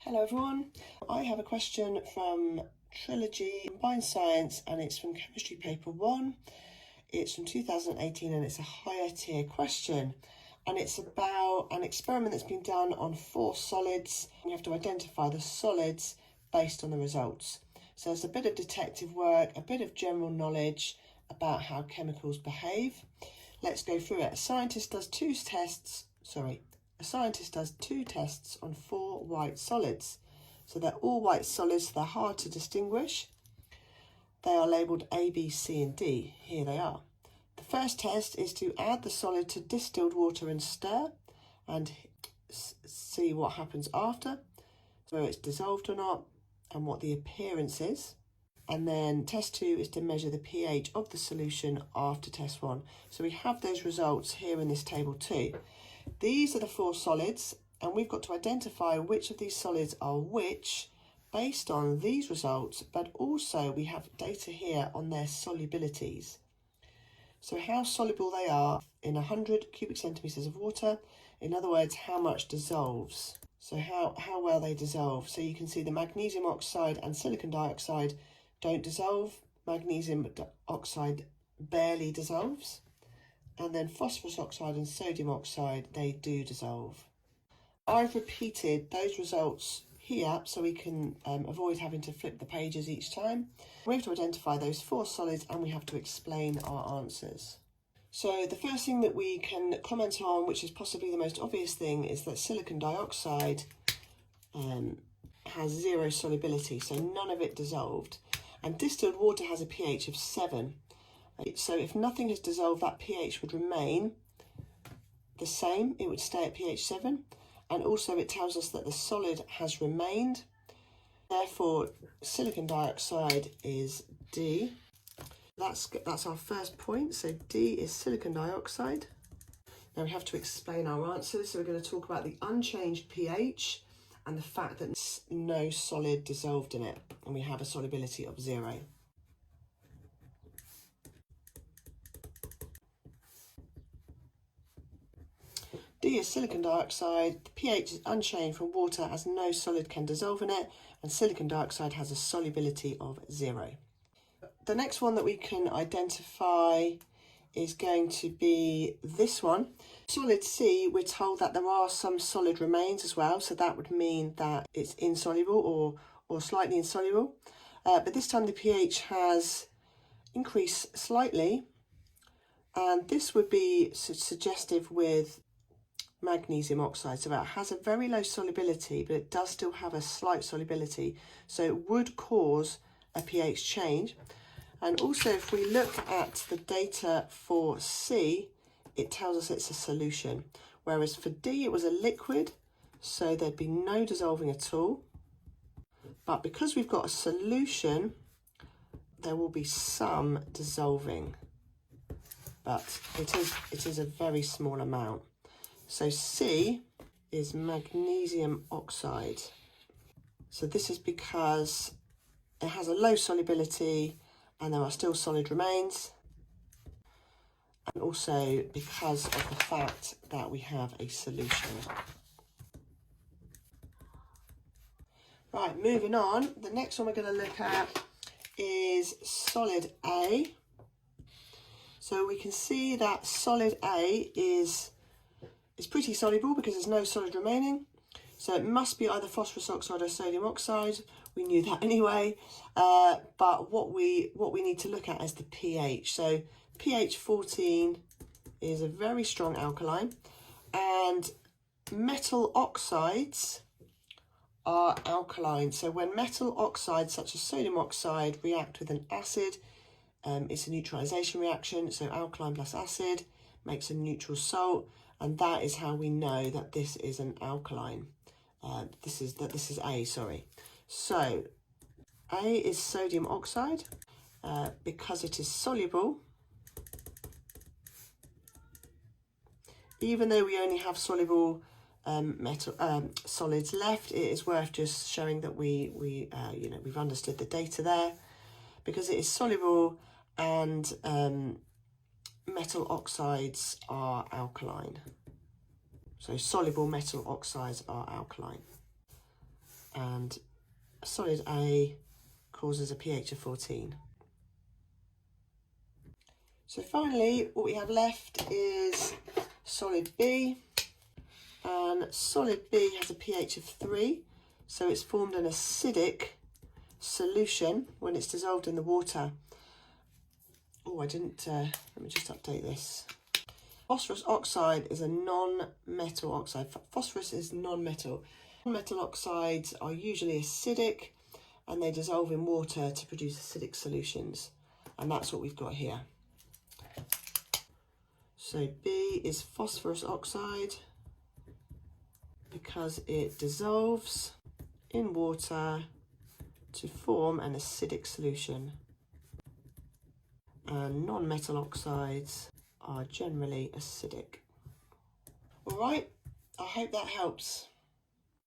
Hello everyone, I have a question from Trilogy Combined Science and it's from Chemistry Paper 1. It's from 2018 and it's a higher tier question and it's about an experiment that's been done on 4 solids. You have to identify the solids based on the results. So it's a bit of detective work, a bit of general knowledge about how chemicals behave. Let's go through it. A scientist does 2 tests on 4 white solids. So they're all white solids, so they're hard to distinguish. They are labelled A, B, C and D. Here they are. The first test is to add the solid to distilled water and stir and see what happens after, whether it's dissolved or not and what the appearance is. And then test 2 is to measure the pH of the solution after test 1. So we have those results here in this table too. These are the 4 solids and we've got to identify which of these solids are which based on these results, but also we have data here on their solubilities. So how soluble they are in 100 cubic centimetres of water, in other words, how much dissolves. So how well they dissolve. So you can see the magnesium oxide and silicon dioxide don't dissolve. Magnesium oxide barely dissolves. And then phosphorus oxide and sodium oxide, they do dissolve. I've repeated those results here so we can avoid having to flip the pages each time. We have to identify those 4 solids and we have to explain our answers. So the first thing that we can comment on, which is possibly the most obvious thing, is that silicon dioxide has 0 solubility, so none of it dissolved. And distilled water has a pH of 7. So if nothing has dissolved, that pH would remain the same. It would stay at pH 7. And also it tells us that the solid has remained. Therefore, silicon dioxide is D. That's our first point. So D is silicon dioxide. Now we have to explain our answers. So we're going to talk about the unchanged pH and the fact that no solid dissolved in it. And we have a solubility of 0. D is silicon dioxide, the pH is unchanged from water as no solid can dissolve in it, and silicon dioxide has a solubility of 0. The next one that we can identify is going to be this one. Solid C, we're told that there are some solid remains as well, so that would mean that it's insoluble or slightly insoluble. But this time the pH has increased slightly, and this would be suggestive with magnesium oxide. So it has a very low solubility, but it does still have a slight solubility. So it would cause a pH change. And also if we look at the data for C, it tells us it's a solution. Whereas for D, it was a liquid, so there'd be no dissolving at all. But because we've got a solution, there will be some dissolving. But it is a very small amount. So C is magnesium oxide. So this is because it has a low solubility and there are still solid remains. And also because of the fact that we have a solution. Right, moving on. The next one we're going to look at is solid A. So we can see that solid A is pretty soluble because there's no solid remaining. So it must be either phosphorus oxide or sodium oxide. We knew that anyway. But what we need to look at is the pH. So pH 14 is a very strong alkaline. And metal oxides are alkaline. So when metal oxides such as sodium oxide react with an acid, it's a neutralization reaction. So alkaline plus acid makes a neutral salt. And that is how we know that this is an alkaline. This is A, sorry. So A is sodium oxide because it is soluble. Even though we only have soluble solids left, it is worth just showing that we've understood the data there, because it is soluble and metal oxides are alkaline. So soluble metal oxides are alkaline. and solid A causes a pH of 14. So finally, what we have left is solid B, and solid B has a pH of 3, so it's formed an acidic solution when it's dissolved in the water. Oh, I didn't, let me just update this. Phosphorus oxide is a non-metal oxide. Phosphorus is non-metal. Non-metal oxides are usually acidic and they dissolve in water to produce acidic solutions. And that's what we've got here. So B is phosphorus oxide because it dissolves in water to form an acidic solution. And non-metal oxides are generally acidic. All right, I hope that helps.